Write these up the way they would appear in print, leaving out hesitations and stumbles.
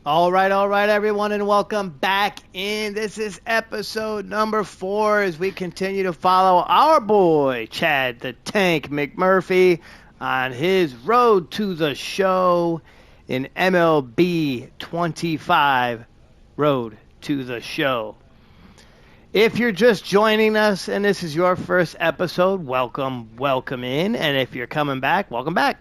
All right, everyone, and welcome back in. This is episode number 4 as we continue to follow our boy, Chad the Tank McMurphy, on his road to the show in MLB 25 Road to the Show. If you're just joining us and this is your first episode, welcome in. And if you're coming back, welcome back.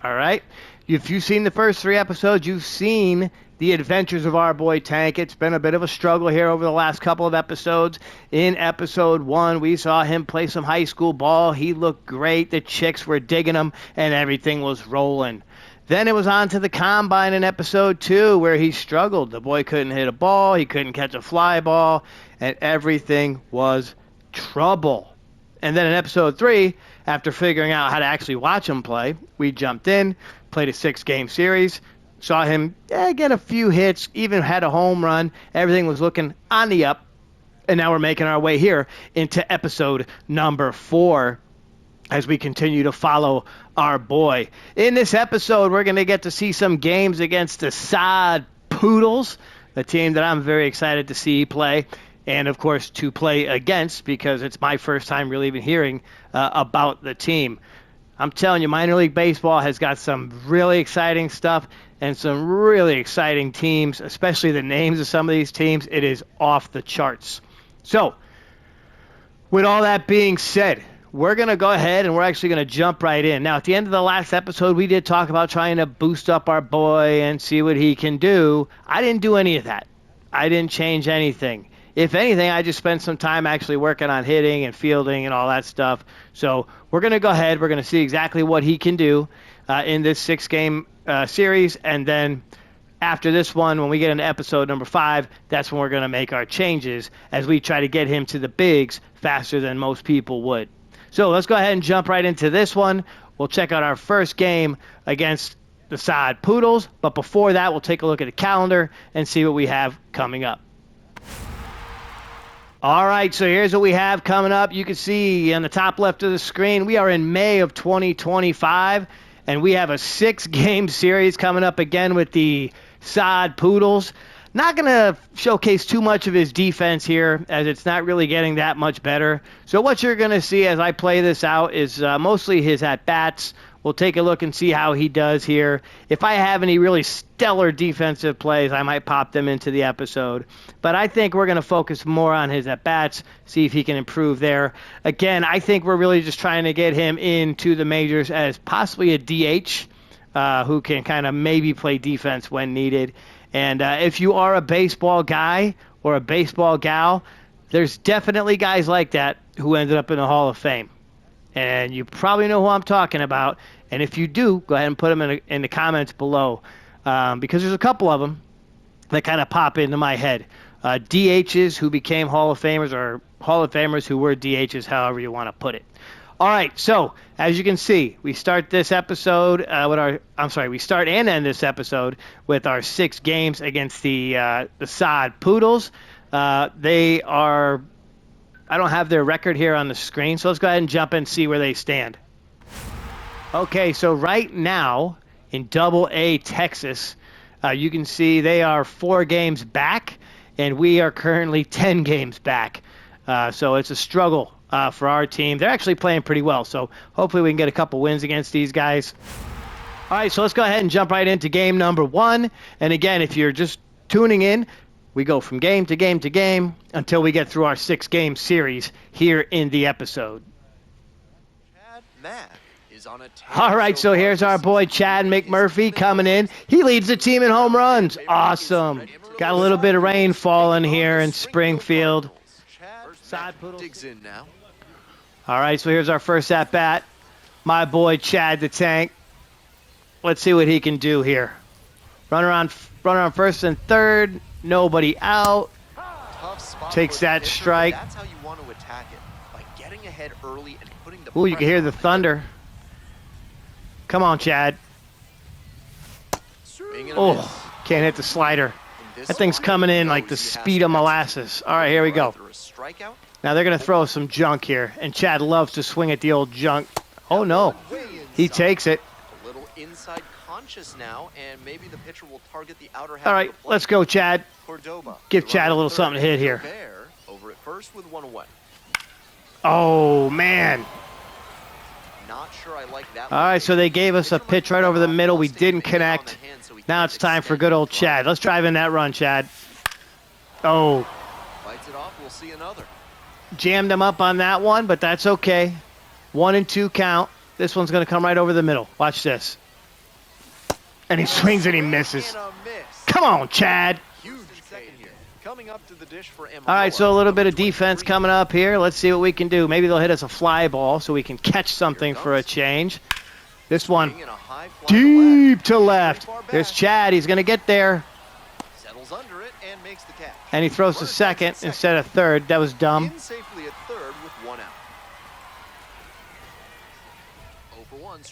All right. If you've seen the first 3 episodes, you've seen the adventures of our boy Tank. It's been a bit of a struggle here over the last couple of episodes. In episode 1, we saw him play some high school ball. He looked great. The chicks were digging him, and everything was rolling. Then it was on to the combine in episode 2, where he struggled. The boy couldn't hit a ball. He couldn't catch a fly ball, and everything was trouble. And then in episode 3, after figuring out how to actually watch him play, we jumped in, played a 6-game series, saw him get a few hits, even had a home run. Everything was looking on the up. And now we're making our way here into episode number 4 as we continue to follow our boy. In this episode, we're going to get to see some games against the Sod Poodles, a team that I'm very excited to see play. And, of course, to play against because it's my first time really even hearing about the team. I'm telling you, minor league baseball has got some really exciting stuff and some really exciting teams, especially the names of some of these teams. It is off the charts. So, with all that being said, we're going to go ahead and we're actually going to jump right in. Now, at the end of the last episode, we did talk about trying to boost up our boy and see what he can do. I didn't do any of that. I didn't change anything. If anything, I just spent some time actually working on hitting and fielding and all that stuff. So we're going to go ahead. We're going to see exactly what he can do in this 6-game series. And then after this one, when we get into episode number 5, that's when we're going to make our changes as we try to get him to the bigs faster than most people would. So let's go ahead and jump right into this one. We'll check out our first game against the Sod Poodles. But before that, we'll take a look at the calendar and see what we have coming up. All right, so here's what we have coming up. You can see on the top left of the screen, we are in May of 2025, and we have a 6-game series coming up again with the Sod Poodles. Not going to showcase too much of his defense here, as it's not really getting that much better. So what you're going to see as I play this out is mostly his at-bats. We'll take a look and see how he does here. If I have any really stellar defensive plays, I might pop them into the episode. But I think we're going to focus more on his at-bats, see if he can improve there. Again, I think we're really just trying to get him into the majors as possibly a DH who can kind of maybe play defense when needed. And if you are a baseball guy or a baseball gal, there's definitely guys like that who ended up in the Hall of Fame. And you probably know who I'm talking about. And if you do, go ahead and put them in the comments below. Because there's a couple of them that kind of pop into my head. DHs who became Hall of Famers or Hall of Famers who were DHs, however you want to put it. All right, so as you can see, we start this episode we start and end this episode with our 6 games against the Sod Poodles. They are... I don't have their record here on the screen, so let's go ahead and jump in and see where they stand. Okay, so right now in Double-A Texas, you can see they are 4 games back, and we are currently 10 games back. So it's a struggle for our team. They're actually playing pretty well, so hopefully we can get a couple wins against these guys. All right, so let's go ahead and jump right into game number 1. And again, if you're just tuning in, we go from game to game to game until we get through our 6-game series here in the episode. All right, so here's our boy Chad McMurphy coming in. He leads the team in home runs. Awesome. Got a little bit of rain falling here in Springfield. All right, so here's our first at-bat. My boy Chad the Tank. Let's see what he can do here. Runner on first and third. Nobody out. Takes that strike. That's how you want to attack it, by getting ahead early and putting the Ooh, you can hear the thunder. Come on, Chad. Oh, can't hit the slider. That thing's coming in like the speed of molasses. All right, here we go. Now they're going to throw some junk here, and Chad loves to swing at the old junk. Oh, no. He takes it. bunches now, and maybe the pitcher will target the outer half. All right, of the plate. let's go, Chad. Cordoba. Give Chad a little something to hit here. Over at first with one away. Oh, man. Not sure I like that. All right, so they gave us a pitch right over the middle. We didn't connect. Now it's time for good old Chad. Let's drive in that run, Chad. Oh. Bites it off. We'll see another. Jammed him up on that one, but that's okay. 1 and 2 count. This one's going to come right over the middle. Watch this. And he swings and he misses. Come on, Chad. Huge second here. Coming up to the dish for Amarillo. All right, so a little bit of defense coming up here. Let's see what we can do. Maybe they'll hit us a fly ball so we can catch something for a change. This one deep to left. There's Chad. He's going to get there. Settles under it and makes the catch. And he throws to second instead of third. That was dumb. In safely at third with 1 out.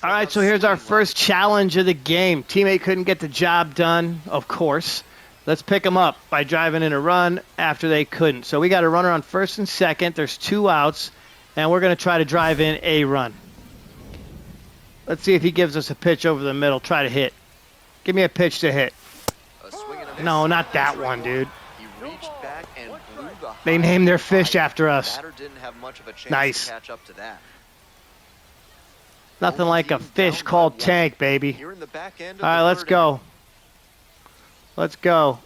All right, so here's our first challenge of the game. Teammate couldn't get the job done, of course. Let's pick them up by driving in a run after they couldn't. So we got a runner on first and second. There's 2 outs, and we're going to try to drive in a run. Let's see if he gives us a pitch over the middle. Try to hit. Give me a pitch to hit. No, not that one, dude. He reached back and blew the They named their fish after us. batter didn't have much of a chance Nice. to catch up to that. Nothing like a fish called Tank, baby. Here in the back end of All right, the let's third go. Let's go.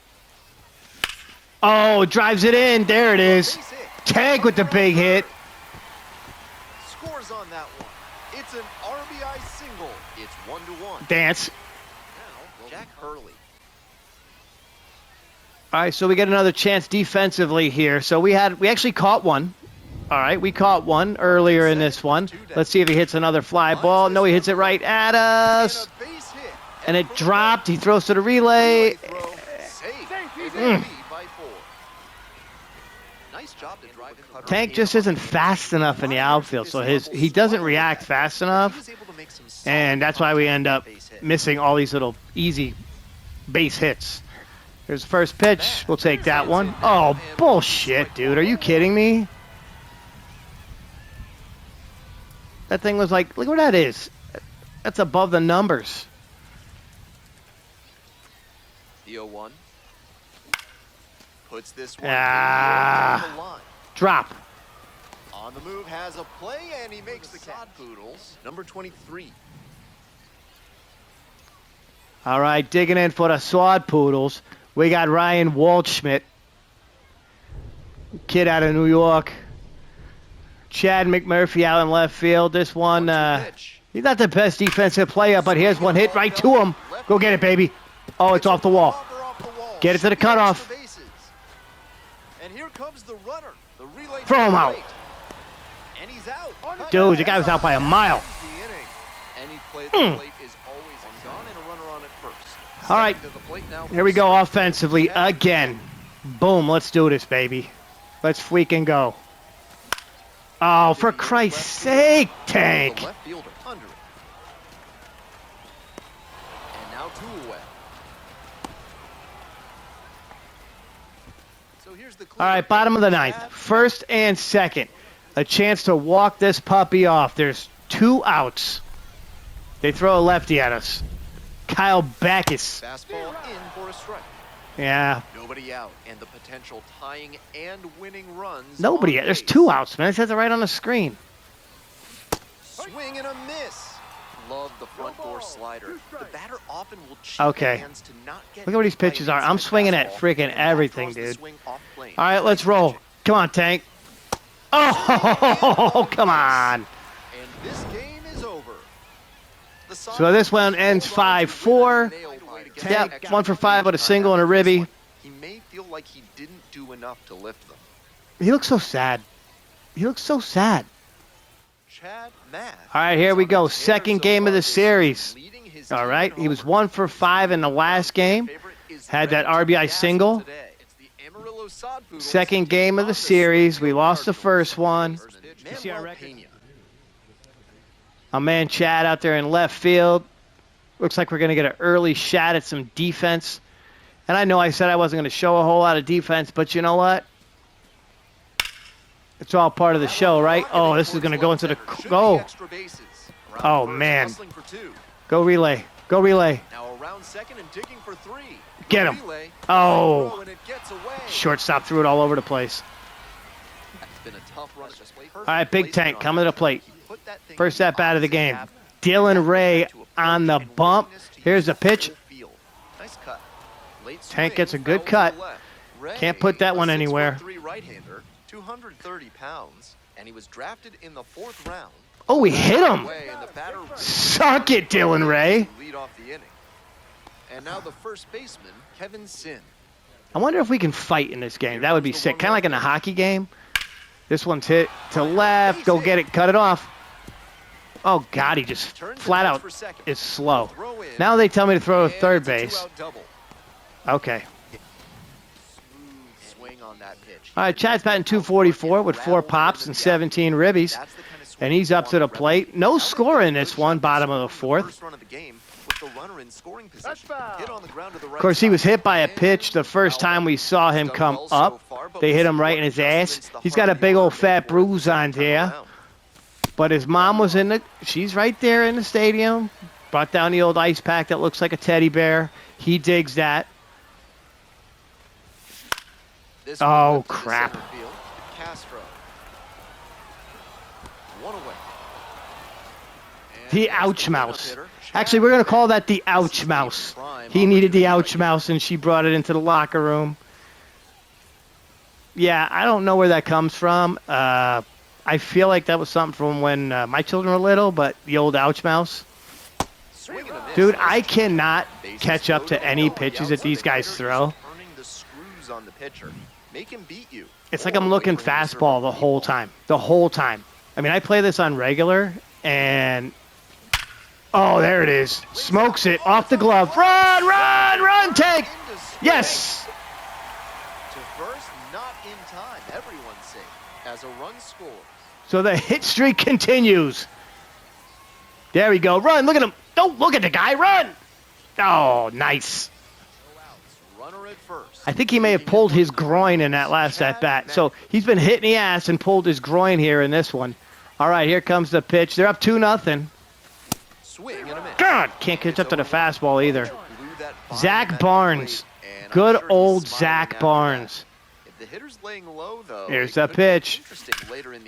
Oh, drives it in. There it is. Base hit. Tank with the big hit. Scores on that one. It's an RBI single. It's 1-1. Dance. Now, Jack Hurley. All right, so we get another chance defensively here. So we actually caught one. All right, we caught one earlier in this one. Let's see if he hits another fly ball. No, he hits it right at us. And a base hit. And it dropped. He throws to the relay. Throw. Safe. And they lead by 4. Nice job to drive in the cutter. Tank just isn't fast enough in the outfield, so he doesn't react fast enough. And that's why we end up missing all these little easy base hits. Here's the first pitch. We'll take that one. Oh, bullshit, dude. Are you kidding me? That thing was like, look where that is. That's above the numbers. The 0-1. Puts this one Ah. on the line. Drop. On the move, has a play, and he makes the catch. Poodles, number 23. All right, digging in for the Swad Poodles. We got Ryan Waldschmidt, kid out of New York. Chad McMurphy out in left field. This one, he's not the best defensive player, but here's one hit right to him. Go get it, baby. Oh, it's off the wall. Get it to the cutoff. And here comes the runner. The relay Throw him out. And he's out. Dude, the guy was out by a mile. Any play at the plate is always gone, and a runner on it first. All right, here we go offensively again. Boom, let's do this, baby. Let's freaking go. Oh, for Christ's sake, Tank. The left fielder under it. And now 2 away. So here's the All right, bottom of the ninth. First and second. A chance to walk this puppy off. There's 2 outs. They throw a lefty at us. Kyle Backus. Fastball in for a strike. Yeah. Nobody out, and the potential tying and winning runs. Nobody. There's 2 outs, man. It says it right on the screen. Swing and a miss. Love the front door slider. The batter often will cheat Okay. hands to not get Look at what these pitches are. I'm swinging at freaking everything, dude. All right, let's roll. Come on, Tank. Oh, come on. And this game is over. So this one ends 5-4. Yep, 1 for 5 with a single and a ribby. He may feel like he didn't do enough to lift them. He looks so sad. He looks so sad. Chad Math. All right, here we go. Second game of the series. All right, he was 1 for 5 in the last game. Had that RBI single. Second game of the series. We lost the first one. You see our record? Our man Chad out there in left field. Looks like we're going to get an early shot at some defense. And I know I said I wasn't going to show a whole lot of defense, but you know what? It's all part of the show, right? Oh, this is going to go into the... Go. Oh, man. Go relay. Go relay. Now around second and digging for 3. Get him. Relay, Oh. throw, and it gets away. Shortstop threw it all over the place. That's been a tough run. All right, Big Tank, coming to the plate. Put that thing First in at bat of the opposite game. gap. Dylan Ray on the And bump. willingness to Here's use the pitch. full field. Nice cut. Late Tank swing, gets a good foul to cut. the left. Ray, Can't put that one a anywhere. 6'3" right-hander, 230 pounds, and he was drafted in the 4th round. Oh, we hit him. Away, and the batter Suck it, Dylan Ray. lead off the inning. And now the first baseman, Kevin Sin. I wonder if we can fight in this game. That would be sick. Kind of like in a hockey game. This one's hit to left. Go get it. Cut it off. Oh, God, he just flat out is slow. Now they tell me to throw to third base. Okay. Swing on that pitch. All right, Chad's batting 244 with 4 pops and 17 ribbies. And he's up to the plate. No score in this one, bottom of the 4th. Of course, he was hit by a pitch the first time we saw him come up. They hit him right in his ass. He's got a big old fat bruise on there. But his mom was she's right there in the stadium. Brought down the old ice pack that looks like a teddy bear. He digs that. Oh, crap. Castro. One away. The ouch mouse. Actually, we're going to call that the ouch mouse. He needed the ouch mouse, and she brought it into the locker room. Yeah, I don't know where that comes from. I feel like that was something from when my children were little, but the old ouch mouse. Dude, I cannot catch up to any pitches that these guys throw. It's like I'm looking fastball the whole time. The whole time. I mean, I play this on regular, and... Oh, there it is. Smokes it off the glove. Run, run, run, Tank! Yes! To first, not in time. Everyone's safe as a run scores. So the hit streak continues. There we go. Run, look at him. Don't look at the guy. Run! Oh, nice. Runner at first. I think he may have pulled his groin in that last at-bat. So he's been hit in the ass and pulled his groin here in this one. All right, here comes the pitch. They're up 2-0. Swing and a miss. God, can't catch up to the fastball either. Zach Barnes. Good old Zach Barnes. If the hitter's laying low, though, Here's the pitch.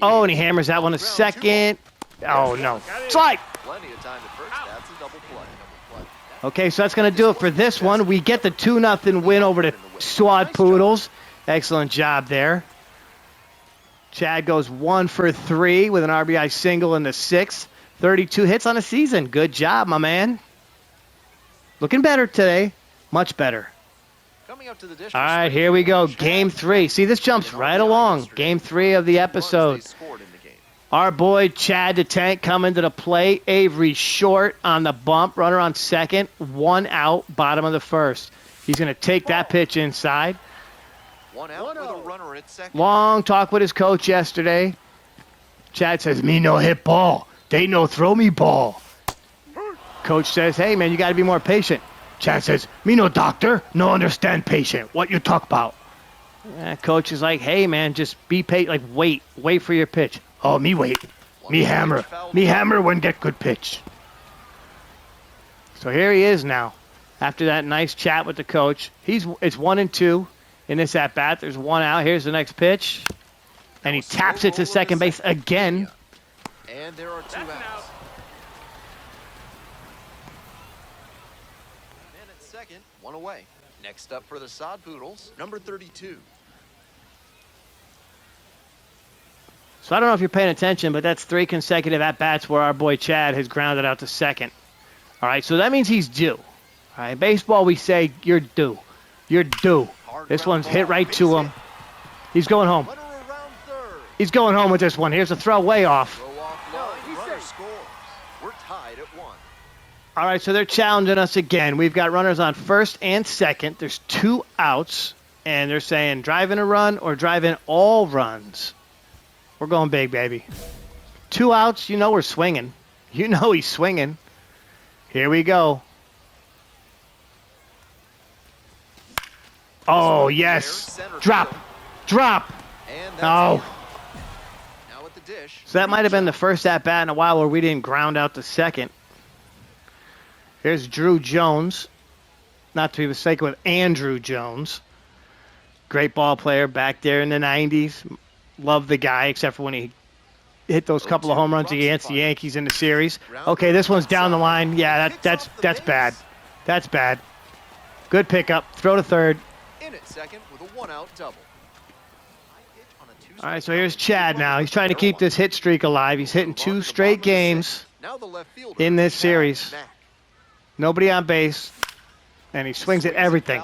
Oh, and he hammers that one a second. Oh, no. Slide. Plenty of time at first. That's a double play. Okay, so that's going to do it for this one. We get the 2-0 win over the Swad Poodles. Excellent job there. Chad goes 1 for 3 with an RBI single in the 6th. 32 hits on the season. Good job, my man. Looking better today. Much better. Coming up to the dish. All right, here we go. Game 3. See, this jumps right along. Game 3 of the episode. Our boy Chad the Tank coming to the plate. Avery short on the bump. Runner on second. 1 out, bottom of the 1st. He's going to take that pitch inside. 1 out with a runner at second. Long talk with his coach yesterday. Chad says, me no hit ball. They no throw me ball. Coach says, hey, man, you got to be more patient. Chad says, me no doctor, no understand patient. What you talk about? Coach is like, hey, man, just be patient. Like, wait for your pitch. Oh, me wait. Me hammer when get good pitch. So here he is now. After that nice chat with the coach. It's 1-2 in this at-bat. There's 1 out. Here's the next pitch. And he taps it to second base again. And there are 2 outs. Man at second, 1 away. Next up for the Sod Poodles, number 32. So I don't know if you're paying attention, but that's 3 consecutive at-bats where our boy Chad has grounded out to second. All right, so that means he's due. All right, baseball, we say you're due. You're due. This one's hit right to him. He's going home. He's going home with this one. Here's a throw way off. We're tied at 1. All right, so they're challenging us again. We've got runners on first and second. There's 2 outs, and they're saying drive in a run or drive in all runs. We're going big, baby. 2 outs, you know we're swinging. You know he's swinging. Here we go. Oh, yes. Drop. Drop. Oh. Now at the dish. So that might have been the first at-bat in a while where we didn't ground out the second. Here's Drew Jones. Not to be mistaken with Andrew Jones. Great ball player back there in the 90s. Love the guy, except for when he hit those couple of home runs against the Yankees in the series. Okay, this one's down the line. Yeah, that's bad. That's bad. Good pickup. Throw to third. In at second with a one-out double. All right, so here's Chad now. He's trying to keep this hit streak alive. He's hitting 2 straight games in this series. Nobody on base, and he swings at everything.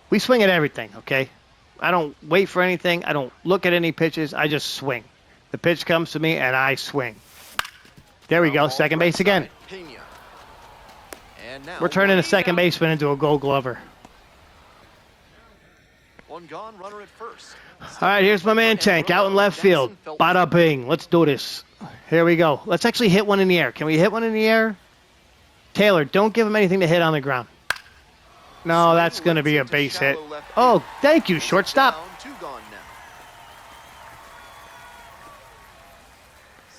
We swing at everything, okay? I don't wait for anything. I don't look at any pitches. I just swing. The pitch comes to me, and I swing. There we go, second base again. We're turning a second baseman into a Gold Glover. One gone, runner at first. All right, here's my man Tank out in left field. Bada bing. Let's do this. Here we go. Let's actually hit one in the air. Can we hit one in the air? Taylor, don't give him anything to hit on the ground. No, that's going to be a base hit. Oh, thank you, shortstop. Two gone now.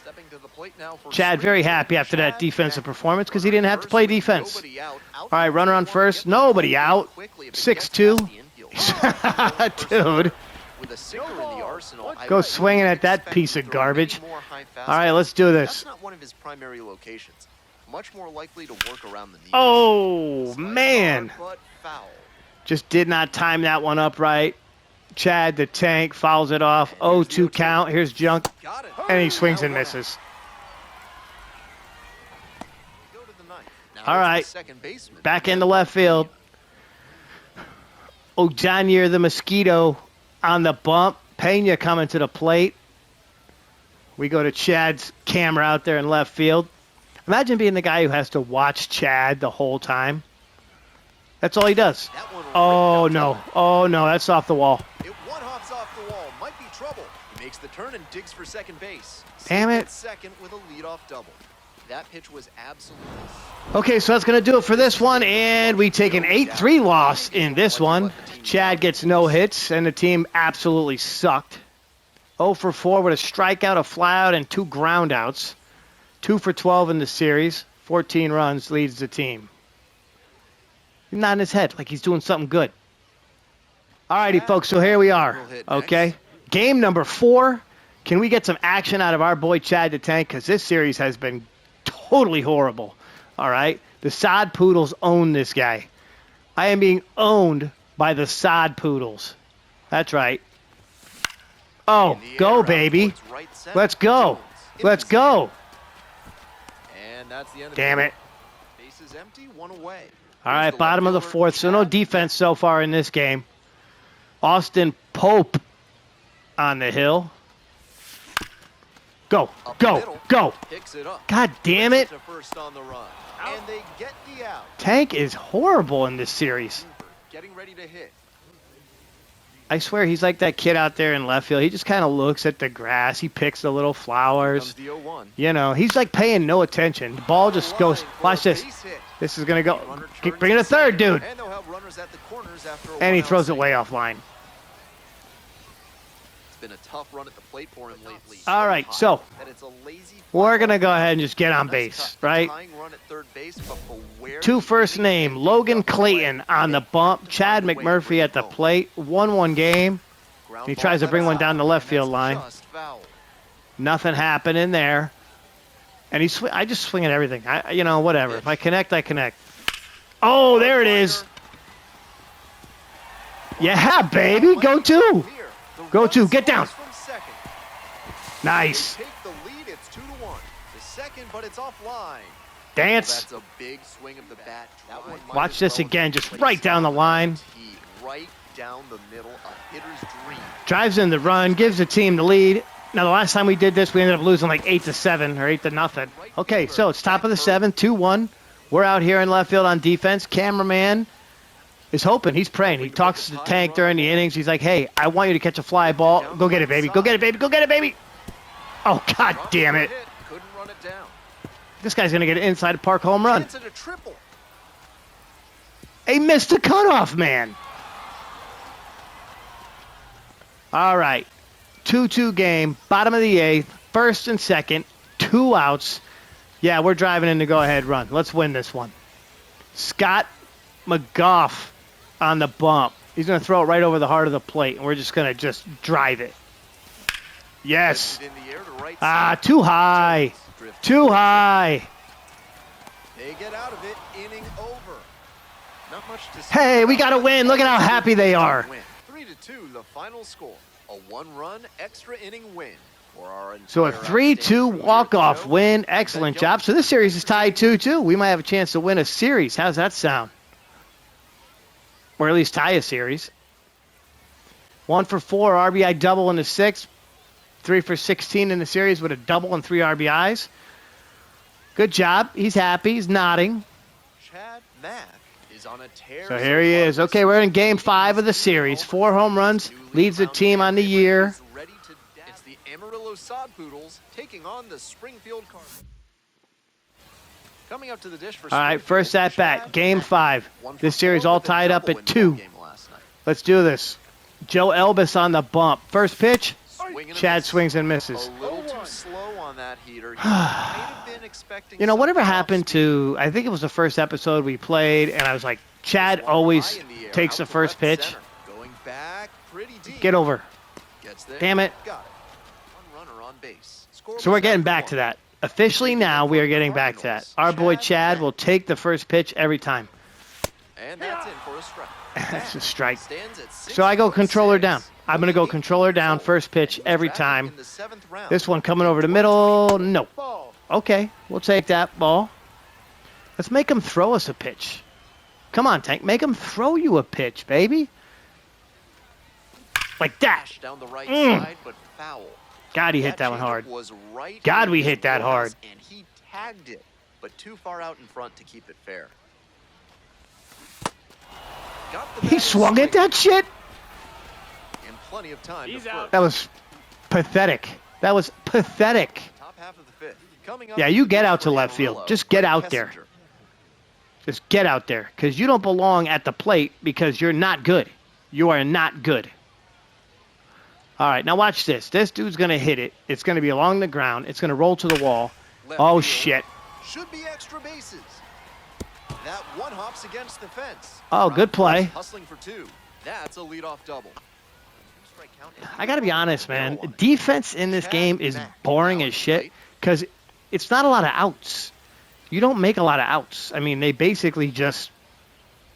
Stepping to the plate now for Chad very happy after that defensive performance because he didn't have to play defense. All right, runner on first. Nobody out. 6-2. Dude. With a sinker in the arsenal, Go swinging at that piece of garbage. All right, let's do this. That's not one of his primary locations. Much more likely to work around the knee. Oh, man. But foul. Just did not time that one up right. Chad, the Tank, fouls it off. 0-2 count. Here's Junk. Got it. And he swings and misses. Go to the ninth. Now All right. it's the second baseman. Back into left field. Oh, John, you're the Mosquito on the bump. Pena coming to the plate. We go to Chad's camera out there in left field. Imagine being the guy who has to watch Chad the whole time. That's all he does. Oh, no. Oh, no. That's off the wall. It one hops off the wall. Might be trouble. He makes the turn and digs for second base. Damn it. Second with a leadoff double. That pitch was absolutely... Okay, so that's going to do it for this one, and we take an 8-3 loss in this one. Chad gets no hits, and the team absolutely sucked. 0 for 4 with a strikeout, a flyout, and 2 groundouts. 2 for 12 in the series. 14 runs leads the team. He's not in his head like he's doing something good. All righty, folks, so here we are, okay? Game number 4. Can we get some action out of our boy Chad the Tank? Because this series has been totally horrible, all right? The Sod Poodles own this guy. I am being owned by the Sod Poodles. That's right. Oh, go, baby. Let's go. Let's go. And that's the end of Damn it. Base is empty, one away. All right, bottom of the 4th, so no defense so far in this game. Austin Pope on the hill. Go, go, go. Picks it up. God damn it. To first on the run. And they get the out. Tank is horrible in this series. Getting ready to hit. I swear he's like that kid out there in left field. He just kind of looks at the grass. He picks the little flowers. The 0-1. You know, he's like paying no attention. The ball just goes. Watch this. This is going to go. Bring it to third, dude. And they'll have runners at the corners after a And he one-out throws it single. way offline. It's been a tough run at the plate for him lately. All right, so we're going to go ahead and just get on base, right? 2 first name, Logan Clayton on the bump, Chad McMurphy at the plate, 1-1 game. He tries to bring one down the left field line. Nothing happening there. And I just swing at everything. You know, whatever. If I connect, I connect. Oh, there it is. Yeah, baby. Go 2. Go 2. Get down. Nice. Dance. That's a big swing of the bat. Watch this again, just right down the line. Right down the middle, a hitter's dream. Drives in the run, gives the team the lead. Now, the last time we did this, we ended up losing like 8-7 or 8-0. Okay, so it's top of the 7th, 2-1. We're out here in left field on defense. Cameraman is hoping. He's praying. He talks to the Tank during the innings. He's like, hey, I want you to catch a fly ball. Go get it, baby. Go get it, baby. Go get it, baby. Oh, God damn it. Couldn't run it down. This guy's going to get an inside the park home run. He missed the cutoff, man. All right. 2-2 game, bottom of the 8th, first and second, 2 outs. Yeah, we're driving in the go-ahead run. Let's win this one. Scott McGough on the bump. He's going to throw it right over the heart of the plate, and we're just going to just drive it. Yes. Too high. Too high. They get out of it, inning over. Not much to say. Hey, we got to win. Look at how happy they are. 3-2, the final score. A one-run extra inning win. So a 3-2 walk-off win. Excellent job. So this series is tied 2-2. We might have a chance to win a series. How's that sound? Or at least tie a series. 1 for 4, RBI double in the 6th. 3 for 16 in the series with a double and 3 RBIs. Good job. He's happy. He's nodding. Chad Mack is on a tear. So here he is. Okay, we're in Game 5 of the series. 4 home runs. Leads the team on the year. It's the Amarillo Sod Poodles taking on the Springfield Cardinals. Coming up to the dish for all right, first at bat, Game 5. This series all tied up at 2. Let's do this. Joe Elvis on the bump. First pitch, Chad swings and misses. A little too slow on that heater. He might have been expecting you know, whatever happened to, I think it was the first episode we played, and I was like, Chad always takes the first pitch. Going back pretty deep. Get over. Damn it. One runner on base. So we're getting back to that. Officially now, we are getting back to that. Our boy Chad will take the first pitch every time. And that's in for a strike. That's a strike. So I go controller down. I'm going to go controller down, first pitch every time. This one coming over the middle. No. Okay, we'll take that ball. Let's make him throw us a pitch. Come on, Tank. Make him throw you a pitch, baby. Like that. Down the right side, but foul. God, he hit that one hard. God, we hit that hard. And he tagged it, but too far out in front to keep it fair. He swung at that shit? And plenty of time to that was pathetic. That was pathetic. Top half of the fifth. Coming up, yeah, you get out to left field. Just get out there. Just get out there. Because you don't belong at the plate because you're not good. You are not good. All right, now watch this. This dude's going to hit it. It's going to be along the ground. It's going to roll to the wall. Oh, shit. Should be extra bases. That one hops against the fence. Oh, good play. Hustling for 2. That's a leadoff double. I got to be honest, man. Defense in this game is boring as shit because it's not a lot of outs. You don't make a lot of outs. I mean, they basically just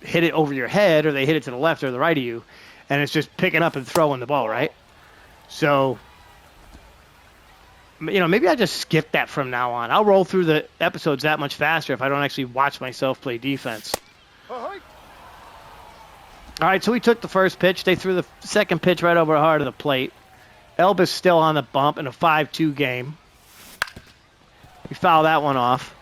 hit it over your head or they hit it to the left or the right of you, and it's just picking up and throwing the ball, right? So, you know, maybe I just skip that from now on. I'll roll through the episodes that much faster if I don't actually watch myself play defense. All right, so we took the first pitch. They threw the second pitch right over the heart of the plate. Elvis still on the bump in a 5-2 game. We foul that one off.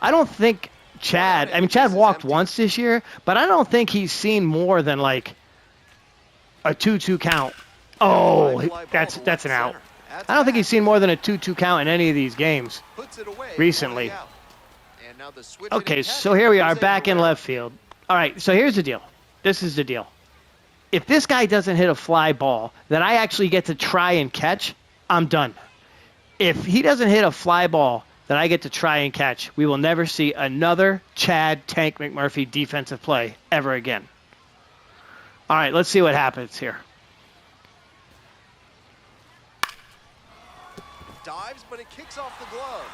I don't think Chad walked once this year, but I don't think he's seen more than like a 2-2 count. Oh, that's an out. I don't think he's seen more than a 2-2 count in any of these games recently. Okay, so here we are back in left field. All right, so here's the deal. This is the deal. If this guy doesn't hit a fly ball that I actually get to try and catch, I'm done. If he doesn't hit a fly ball that I get to try and catch, we will never see another Chad Tank McMurphy defensive play ever again. All right, let's see what happens here. Dives, but it kicks off the glove.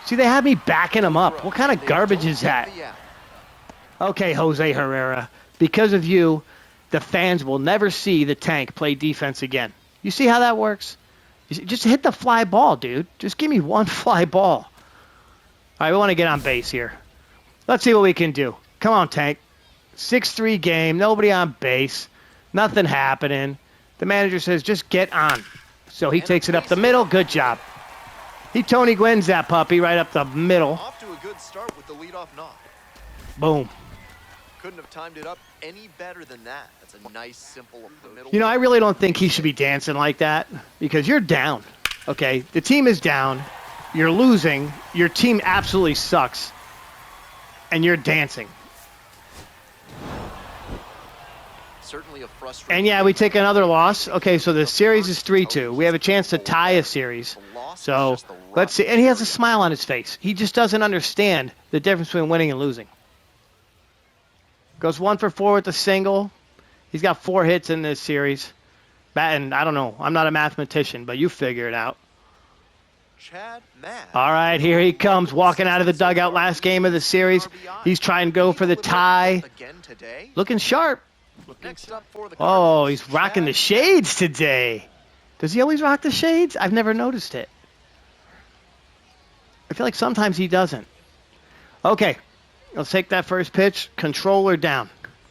See, they have me backing him up. What kind of garbage is that? Okay, Jose Herrera. Because of you, the fans will never see the Tank play defense again. You see how that works? Just hit the fly ball, dude. Just give me one fly ball. All right, we want to get on base here. Let's see what we can do. Come on, Tank. 6-3 game. Nobody on base. Nothing happening. The manager says, just get on. So he takes it up the middle. Good job. He Tony Gwynn's that puppy right up the middle. Off to a good start with the leadoff knock. Boom. Couldn't have timed it up any better than that. That's a nice, simple up the middle. You know, I really don't think he should be dancing like that because you're down. Okay, the team is down. You're losing. Your team absolutely sucks. And you're dancing. Certainly a frustrating. And yeah, we take another loss. Okay, so the series is 3-2. We have a chance to tie a series. So Let's see. And he has a smile on his face. He just doesn't understand the difference between winning and losing. Goes 1 for 4 with the single. He's got 4 hits in this series. Batting, I don't know. I'm not a mathematician, but you figure it out. All right, here he comes, walking out of the dugout. Last game of the series. He's trying to go for the tie. Looking sharp. Oh, he's rocking the shades today. Does he always rock the shades? I've never noticed it. I feel like sometimes he doesn't. Okay, let's take that first pitch. Controller down.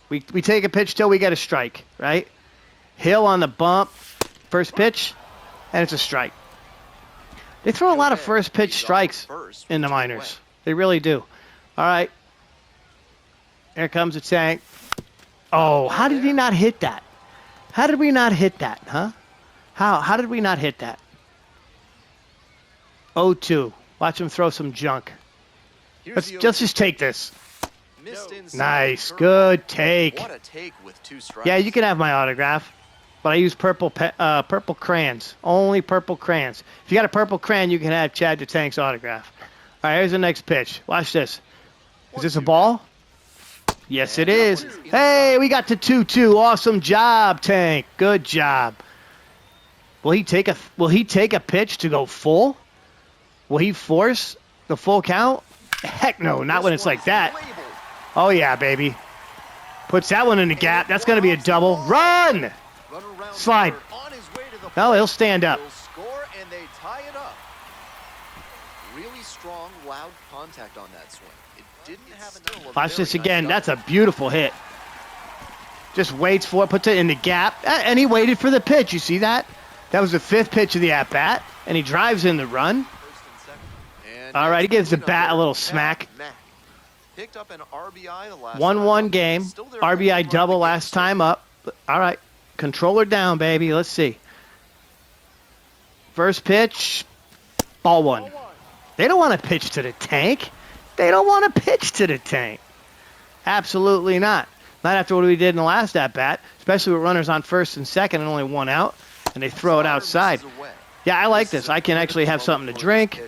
We take a pitch till we get a strike, right? Hill on the bump. First pitch, and it's a strike. They throw a lot of first pitch strikes in the minors. They really do. All right. Here comes the Tank. Oh, how did he not hit that? How did we not hit that, huh? How did we not hit that? 0-2. Watch him throw some junk. Let's just take this. Nice. Good take. What a take with 2 strikes. Yeah, you can have my autograph. But I use purple crayons. Only purple crayons. If you got a purple crayon, you can have Chad the Tank's autograph. All right, here's the next pitch. Watch this. Is this a ball? Yes, it is. Hey, we got to 2-2. Awesome job, Tank. Good job. Will he take a pitch to go full? Will he force the full count? Heck no, not when it's like that. Oh, yeah, baby. Puts that one in the gap. That's going to be a double. Run! Slide. No, he'll stand up. Score and they tie it up. Really strong, loud contact on that swing. It didn't have enough. Watch this again. That's a beautiful hit. Just waits for it, puts it in the gap, and he waited for the pitch. You see that? That was the 5th pitch of the at-bat, and he drives in the run. All right, he gives the bat a little smack. Picked up an RBI the last 1-1 game. RBI double last time up. All right. Controller down, baby. Let's see. First pitch, ball 1. They don't want to pitch to the Tank. They don't want to pitch to the Tank. Absolutely not. Not after what we did in the last at-bat, especially with runners on first and second and only 1 out, and they throw it outside. Yeah, I like this. I can actually have something to drink.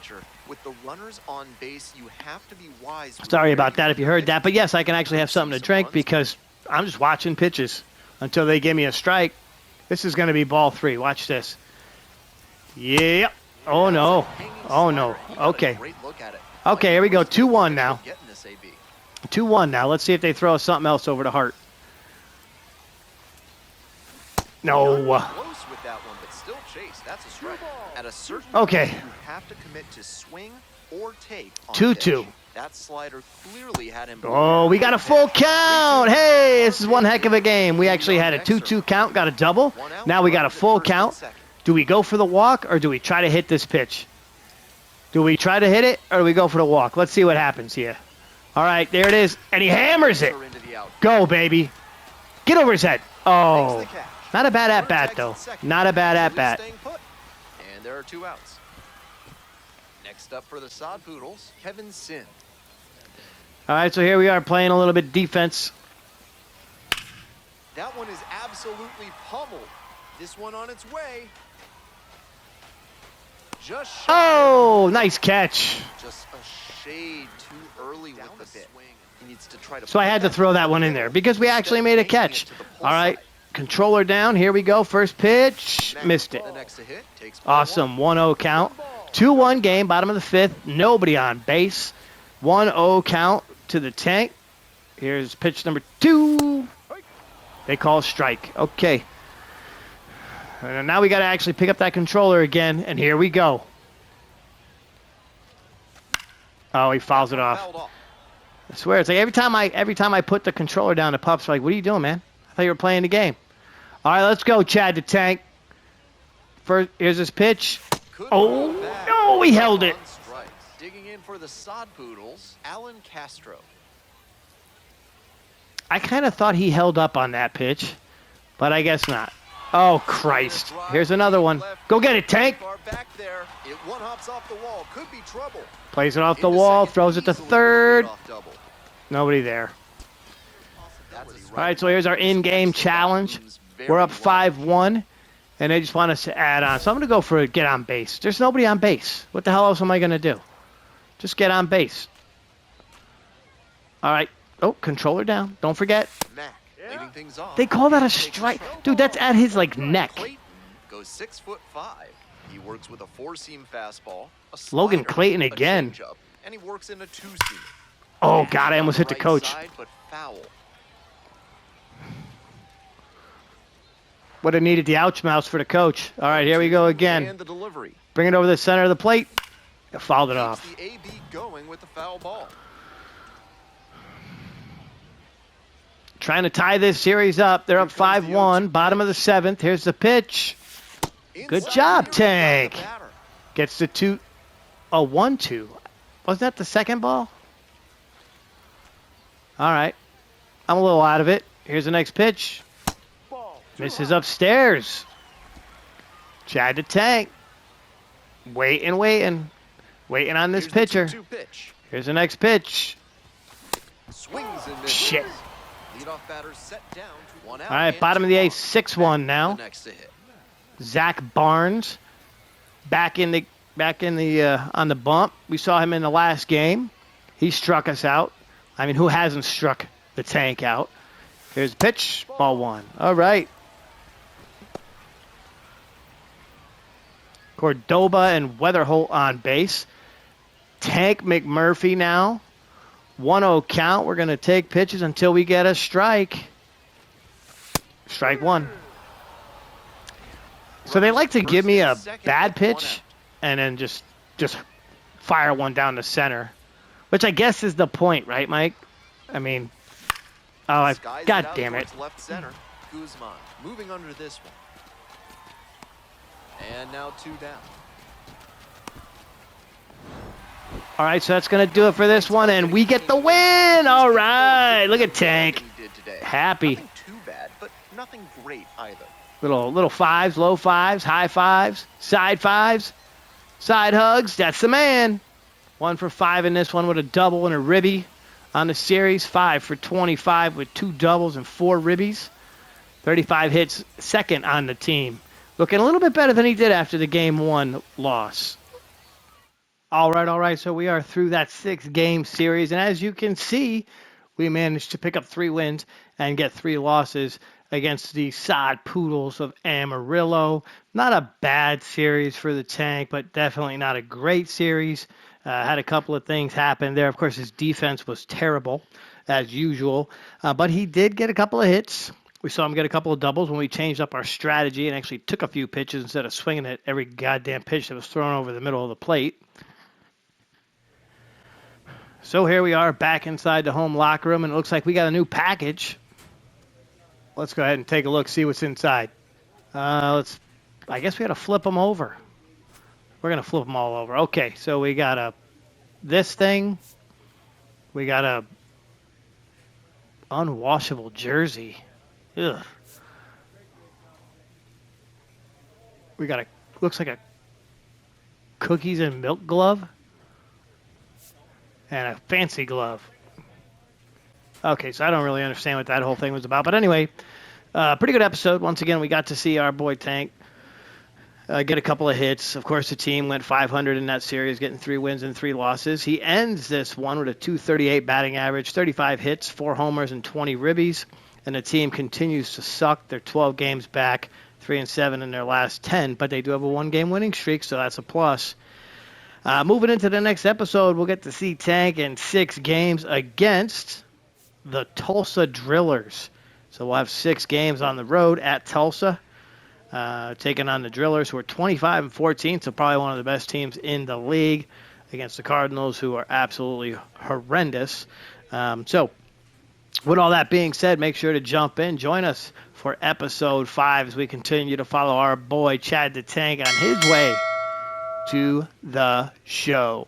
With the runners on base, you have to be wise. Sorry about that if you heard that, but yes, I can actually have something to drink because I'm just watching pitches until they give me a strike. This is going to be ball 3. Watch this. Yep. Oh, no. Oh, no. Okay. Okay, here we go. 2-1 now. 2-1 now. Let's see if they throw something else over to Hart. No. Okay. 2-2. That slider clearly had him. Oh, we got a full count. Hey, this is one heck of a game. We actually had a 2-2 count, got a double. Now we got a full count. Do we go for the walk or do we try to hit this pitch? Do we try to hit it or do we go for the walk? Let's see what happens here. All right, there it is. And he hammers it. Go, baby. Get over his head. Oh, not a bad at-bat, though. Not a bad at-bat. And there are 2 outs. Next up for the Sod Poodles, Kevin Sin. All right, so here we are playing a little bit defense. That one is absolutely pummeled. This one on its way. Just oh, nice catch. Just a shade too early with the swing. He needs to try to so I had to throw that one in there because we actually made a catch. All right, controller down. Here we go. First pitch. Missed it. Awesome. 1-0 count. 2-1 game, bottom of the 5th. Nobody on base. 1-0 count to the Tank. Here's pitch number 2. They call strike. Okay. And now we got to actually pick up that controller again, and here we go. Oh, he fouls it off. I swear, it's like every time I put the controller down, the pups are like, "What are you doing, man? I thought you were playing the game." All right, let's go, Chad the Tank. First, here's his pitch. Oh no, he held it. Digging in for the Sod Poodles, Alan Castro. I kind of thought he held up on that pitch, but I guess not. Oh, Christ. Here's another one. Go get it, Tank. Plays it off the wall, throws it to third. Nobody there. All right, so here's our in-game challenge. We're up 5-1. and they just want us to add on. So I'm going to go for a get on base. There's nobody on base. What the hell else am I going to do? Just get on base. All right. Oh, controller down. Don't forget. Mac leading things off. They call that a strike. Dude, that's at his, like, neck. Clayton goes 6'5". He works with a four-seam fastball, a Logan slider, Clayton a again. changeup, and he works in a two-seam. Oh, God, I almost hit the Right coach. side, but foul. Would have needed the ouch mouse for the coach. All right, here we go again. And the delivery. Bring it over the center of the plate. Fouled it Keeps off. the AB going with the foul ball. Trying to tie this series up. They're up 5-1. Bottom of the seventh. Here's the pitch. Good job, Tank. Gets the 1-2. Wasn't that the second ball? All right. I'm a little out of it. Here's the next pitch. Misses upstairs. Chad the Tank. Waiting. Waiting on this pitcher. Here's the next pitch. Swings and misses. Shit. Leadoff batter set down to 1 out. All right, bottom of the eighth, 6-1 now. The next to hit. Zach Barnes back in the on the bump. We saw him in the last game. He struck us out. I mean, who hasn't struck the Tank out? Here's the pitch, ball one. All right. Cordoba and Weatherholt on base. Tank McMurphy now. 1-0 count. We're going to take pitches until we get a strike. Strike one. So they like to give me a bad pitch and then just fire one down the center, which I guess is the point, right, Mike? I mean, God damn it. Left center. Guzman moving under this one. And now 2 down. All right, so that's going to do it for this one, and we get the win. All right, look at Tank. Happy. Nothing too bad, but nothing great either. Little fives, low fives, high fives, side hugs. That's the man. 1 for 5 in this one with a double and a ribby on the series. 5 for 25 with 2 doubles and 4 ribbies. 35 hits, second on the team. Looking a little bit better than he did after the Game 1 loss. All right. So we are through that 6-game series. And as you can see, we managed to pick up 3 wins and get 3 losses against the sod poodles of Amarillo. Not a bad series for the Tank, but definitely not a great series. Had a couple of things happen there. Of course, his defense was terrible, as usual. But he did get a couple of hits. We saw him get a couple of doubles when we changed up our strategy and actually took a few pitches instead of swinging at every goddamn pitch that was thrown over the middle of the plate. So here we are back inside the home locker room, and it looks like we got a new package. Let's go ahead and take a look, see what's inside. I guess we got to flip them over. We're going to flip them all over. Okay, so we got this thing. We got a unwashable jersey. Ugh. We got looks like a cookies and milk glove. And a fancy glove. Okay, so I don't really understand what that whole thing was about. But anyway, pretty good episode. Once again, we got to see our boy Tank get a couple of hits. Of course, the team went 500 in that series, getting 3 wins and 3 losses. He ends this one with a .238 batting average, 35 hits, 4 homers, and 20 ribbies. And the team continues to suck. They're 12 games back, 3-7 in their last 10. But they do have a 1-game winning streak, so that's a plus. Moving into the next episode, we'll get to see Tank in 6 games against the Tulsa Drillers. So we'll have 6 games on the road at Tulsa, taking on the Drillers, who are 25-14, so probably one of the best teams in the league, against the Cardinals, who are absolutely horrendous. So with all that being said, make sure to jump in. Join us for episode 5 as we continue to follow our boy Chad the Tank on his way to the show.